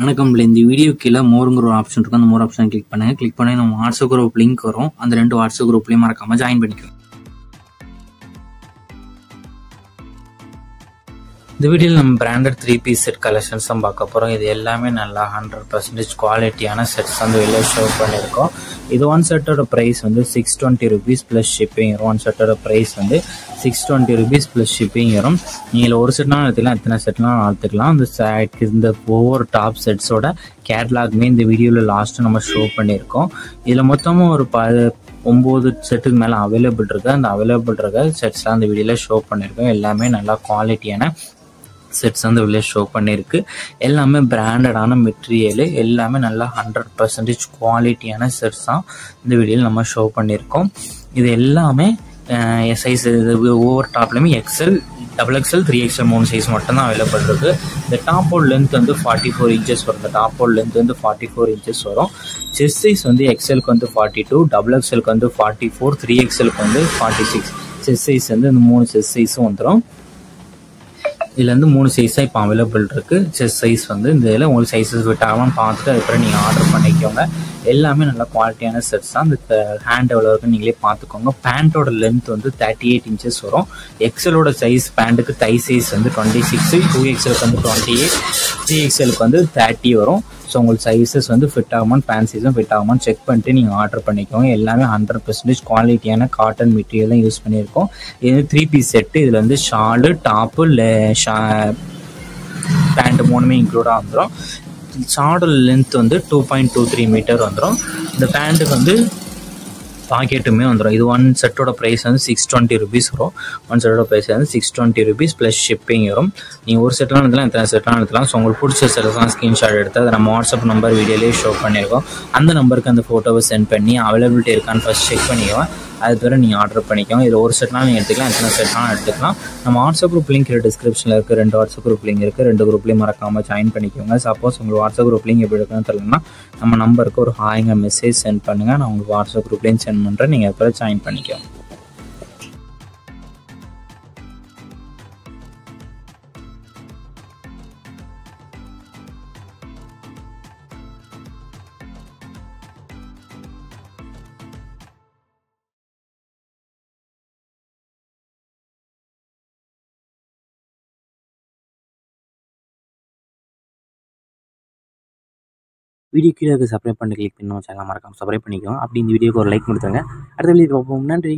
வணக்கம். இந்த வீடியோ கீழே மோருங்கிற ஒரு ஆப்ஷன் இருக்கும். அந்த மோர் ஆப்ஷன் கிளிக் பண்ணுங்க. கிளிக் பண்ணி நம்ம வாட்ஸ்அப் குரூப் லிங்க் வரும். அந்த 2 வாட்ஸ்அப் குரூப்லையும் மறக்காம ஜாயின் பண்ணிக்கோங்க. இந்த வீடியோவில் நம்ம பிராண்டட் 3 பீஸ் செட் கலெக்ஷன்ஸ் தான் பார்க்க போகிறோம். இது எல்லாமே நல்லா 100% குவாலிட்டியான செட்ஸ் வந்து வெளியே ஷோ பண்ணியிருக்கோம். இது ஒன் செட்டோட ப்ரைஸ் வந்து 620 rupees ப்ளஸ் ஷிப்பிங் வரும். ஒன் செட்டோட ப்ரைஸ் வந்து 620 rupees ப்ளஸ் ஷிப்பிங் வரும். நீங்கள் ஒரு செட்னாலும் எடுத்துக்கலாம், எத்தனை செட்னாலும் எடுத்துக்கலாம். இந்த ஒவ்வொரு டாப் செட்ஸோட கேட்லாக்மே இந்த வீடியோவில் லாஸ்ட்டு நம்ம ஷோ பண்ணியிருக்கோம். இதில் மொத்தமும் ஒரு 9 செட்டுக்கு மேலே அவைலபிள் இருக்குது. அந்த அவைலபிள் இருக்க செட்ஸ்லாம் அந்த வீடியோவில் ஷோ பண்ணியிருக்கோம். எல்லாமே நல்லா குவாலிட்டியான செட்ஸ் வந்து வெளியே ஷோ பண்ணியிருக்கு. எல்லாமே பிராண்டடான மெட்டீரியல், எல்லாமே நல்லா 100% குவாலிட்டியான செட்ஸ் தான் இந்த வீடியோவில் நம்ம ஷோ பண்ணியிருக்கோம். இது எல்லாமே சைஸ் ஒவ்வொரு டாப்லையுமே எக்ஸ்எல், XXL, 3XL 3 சைஸ் மட்டும்தான் அவைலபிள் இருக்குது. இந்த டாப்போட லென்த் வந்து 44 inches வரும். இந்த டாப்போட லென்த் வந்து 44 inches வரும். செஸ்ட் சைஸ் வந்து எக்ஸ்எல்க்கு வந்து 42, XXLக்கு வந்து 44, 3XLக்கு வந்து 46. செஸ்ட் சைஸ் வந்து இந்த 3 செஸ்ட் சைஸும் வந்துடும். இதில் வந்து 3 சைஸாக இப்போ அவைலபிள் இருக்குது. செஸ்ட் சைஸ் வந்து இந்த இதில் உங்களுக்கு சைஸஸ் ஃபிட் ஆகலாம் பார்த்துட்டு அதுக்கப்புறம் நீங்கள் ஆர்டர் பண்ணிக்கோங்க. எல்லாமே நல்ல குவாலிட்டியான செட்ஸ் தான். இந்த ஹேண்ட் எவ்வளோ இருக்குன்னு நீங்களே பார்த்துக்கோங்க. பேண்ட்டோட லென்த் வந்து 38 inches வரும். எக்ஸலோட சைஸ் பேண்ட்டுக்கு தை சைஸ் வந்து 26, 2XLக்கு வந்து 28, 3XLக்கு வந்து 30 வரும். ஸோ உங்களுக்கு சைஸஸ் வந்து ஃபிட் ஆகுமான்னு, பேண்ட் சைஸும் ஃபிட் ஆகுமான்னு செக் பண்ணிட்டு நீங்கள் ஆர்டர் பண்ணிக்கோங்க. எல்லாமே 100% குவாலிட்டியான காட்டன் மெட்டீரியல் தான் யூஸ் பண்ணியிருக்கோம். இது வந்து 3 பீஸ் செட்டு. இதில் வந்து ஷாலு, டாப்பு, பேண்ட் 3மே இன்க்ளூடாக வந்துடும். ஷாலோட லென்த் வந்து 2.23 மீட்டர் வந்துடும். இந்த பேண்ட்டுக்கு வந்து பாக்கெட்டுமே வந்துடும். இது ஒன் செட்டோட ப்ரைஸ் வந்து 620 rupees வரும். ஒன் செட்டோட ப்ரைஸ் வந்து 620 rupees ப்ளஸ் ஷிப்பிங் வரும். நீங்கள் ஒரு செட்லாம் எடுத்துலாம், எத்தனை செட்லாம் எடுத்துலாம். ஸோ உங்களுக்கு பிடிச்ச செட்லாம் ஸ்க்ரீன்ஷாட் எடுத்து அதை நம்ம வாட்ஸ்அப் நம்பர் வீடியோலேயே ஷோ பண்ணியிருக்கோம். அந்த நம்பருக்கு அந்த ஃபோட்டோவை சென்ட் பண்ணி அவைலபிலிட்டி இருக்கான்னு ஃபஸ்ட் செக் பண்ணிக்குவேன். அது தவிர நீங்கள் ஆர்டர் பண்ணிக்கோங்க. இதில் ஒரு செட்னாலும் நீங்கள் எடுத்துக்கலாம், எத்தனை செட்னாலும் எடுத்துக்கலாம். நம்ம வாட்ஸ்அப் குரூப் லிங்க் டிஸ்கிரிப்ஷனில் இருக்குது. 2 வாட்ஸ்அப் குரூப் லிங்க் இருக்குது. 2 குரூப்லேயும் மறக்காமல் ஜாயின் பண்ணிக்கோங்க. சப்போஸ் உங்களுக்கு வாட்ஸ்அப் குரூப் லிங்க் எப்படி இருக்குன்னு தெரியலன்னா நம்ம நம்பருக்கு ஒரு ஹாய்ங்க மெசேஜ் சென்ட் பண்ணுங்கள். நான் உங்களுக்கு வாட்ஸ்அப் குரூப்லேயும் சென்ட் பண்ணுறேன். நீங்கள் அப்புறம் ஜாயின் பண்ணிக்கோங்க. வீடியோ கீழே சப்ஸ்கிரைப் பண்ணி கிளிக் பண்ணி சேனல் மறக்காம சப்ஸ்கிரைப் பண்ணிக்கோங்க. அப்படி இந்த வீடியோக்கு ஒரு லைக் கொடுத்துருங்க. அடுத்த வீடியோ பார்ப்போம். நன்றி.